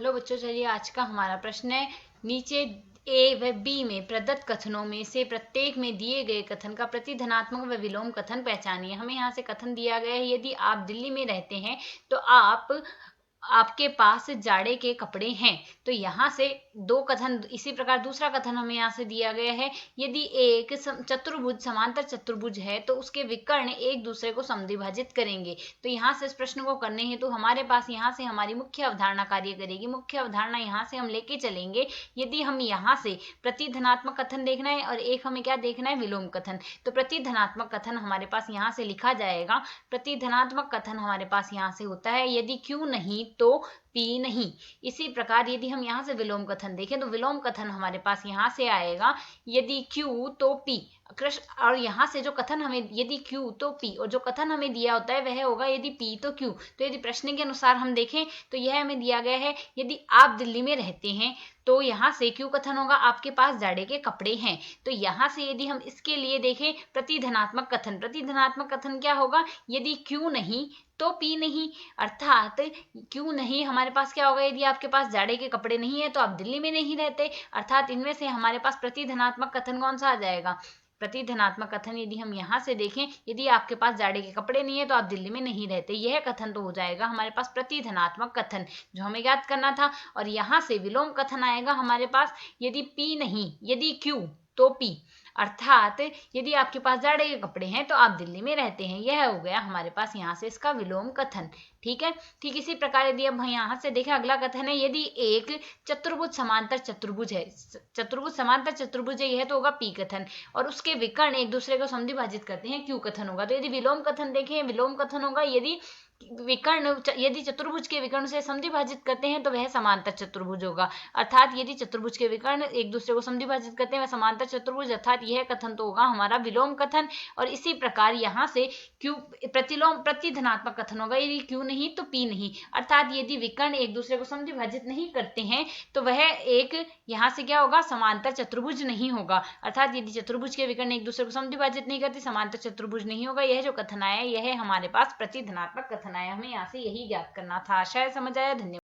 Hello बच्चों, चलिए आज का हमारा प्रश्न है। नीचे ए व बी में प्रदत्त कथनों में से प्रत्येक में दिए गए कथन का प्रतिधनात्मक व विलोम कथन पहचानिए। हमें यहाँ से कथन दिया गया है, यदि आप दिल्ली में रहते हैं तो आपके पास जाड़े के कपड़े हैं। तो यहाँ से दो कथन, इसी प्रकार दूसरा कथन हमें यहाँ से दिया गया है, यदि एक चतुर्भुज समांतर चतुर्भुज है तो उसके विकर्ण एक दूसरे को समद्विभाजित करेंगे। तो यहाँ से इस प्रश्न को करने हेतु तो हमारे पास यहाँ से हमारी मुख्य अवधारणा कार्य करेगी। मुख्य अवधारणा यहाँ से हम लेके चलेंगे। यदि हम यहाँ से प्रतिधनात्मक कथन देखना है और एक हमें क्या देखना है, विलोम कथन। तो प्रतिधनात्मक कथन हमारे पास यहाँ से लिखा जाएगा। प्रतिधनात्मक कथन हमारे पास यहाँ से होता है, यदि Q नहीं तो P नहीं। इसी प्रकार यदि हम यहाँ से विलोम कथन देखें तो विलोम कथन हमारे पास यहाँ से आएगा, यदि Q तो P। और यहाँ से जो कथन हमें, यदि Q तो P, और जो कथन हमें दिया होता है वह होगा यदि P तो Q। तो यदि प्रश्न के अनुसार हम देखें तो यह हमें दिया गया है, यदि आप दिल्ली में रहते हैं तो यहाँ से Q कथन होगा आपके पास जाड़े के कपड़े हैं। तो यहाँ से यदि हम इसके लिए देखें प्रतिधनात्मक कथन, प्रतिधनात्मक कथन क्या होगा, यदि Q नहीं तो P नहीं। अर्थात Q नहीं हमारे पास क्या होगा, यदि आपके पास जाड़े के कपड़े नहीं है तो आप दिल्ली में नहीं रहते। अर्थात इनमें से हमारे पास प्रतिधनात्मक कथन कौन सा आ जाएगा, प्रतिधनात्मक कथन यदि हम यहाँ से देखें, यदि आपके पास जाड़े के कपड़े नहीं है तो आप दिल्ली में नहीं रहते, यह कथन तो हो जाएगा हमारे पास प्रतिधनात्मक कथन जो हमें याद करना था। और यहाँ से विलोम कथन आएगा हमारे पास, यदि P नहीं, यदि Q तो P। अर्थात यदि आपके पास जाड़े के कपड़े हैं तो आप दिल्ली में रहते हैं। यह हो गया हमारे पास यहाँ से इसका विलोम कथन। ठीक है, ठीक इसी प्रकार यदि अब यहाँ से देखें, अगला कथन है, यदि एक चतुर्भुज समांतर चतुर्भुज है, चतुर्भुज समांतर चतुर्भुज है, यह तो होगा P कथन, और उसके विकर्ण एक दूसरे को समद्विभाजित करते हैं, Q कथन होगा। तो यदि विलोम कथन देखें, विलोम कथन होगा यदि विकर्ण, यदि चतुर्भुज के विकर्ण से समद्विभाजित करते हैं तो वह समांतर चतुर्भुज होगा। अर्थात यदि चतुर्भुज के विकर्ण एक दूसरे को समद्विभाजित करते हैं वह समांतर चतुर्भुज, अर्थात यह कथन तो होगा हमारा विलोम कथन। और इसी प्रकार यहाँ से Q प्रतिधनात्मक कथन होगा, यदि Q नहीं तो P नहीं। अर्थात यदि विकर्ण एक दूसरे को समद्विभाजित नहीं करते हैं तो वह एक यहाँ से क्या होगा, समांतर चतुर्भुज नहीं होगा। अर्थात यदि चतुर्भुज के विकर्ण एक दूसरे को समद्विभाजित नहीं करते, समांतर चतुर्भुज नहीं होगा। यह जो कथन आया यह हमारे पास प्रतिधनात्मक कथन आया। हमें यहाँ से यही ज्ञात करना था। शायद समझ आया। धन्यवाद।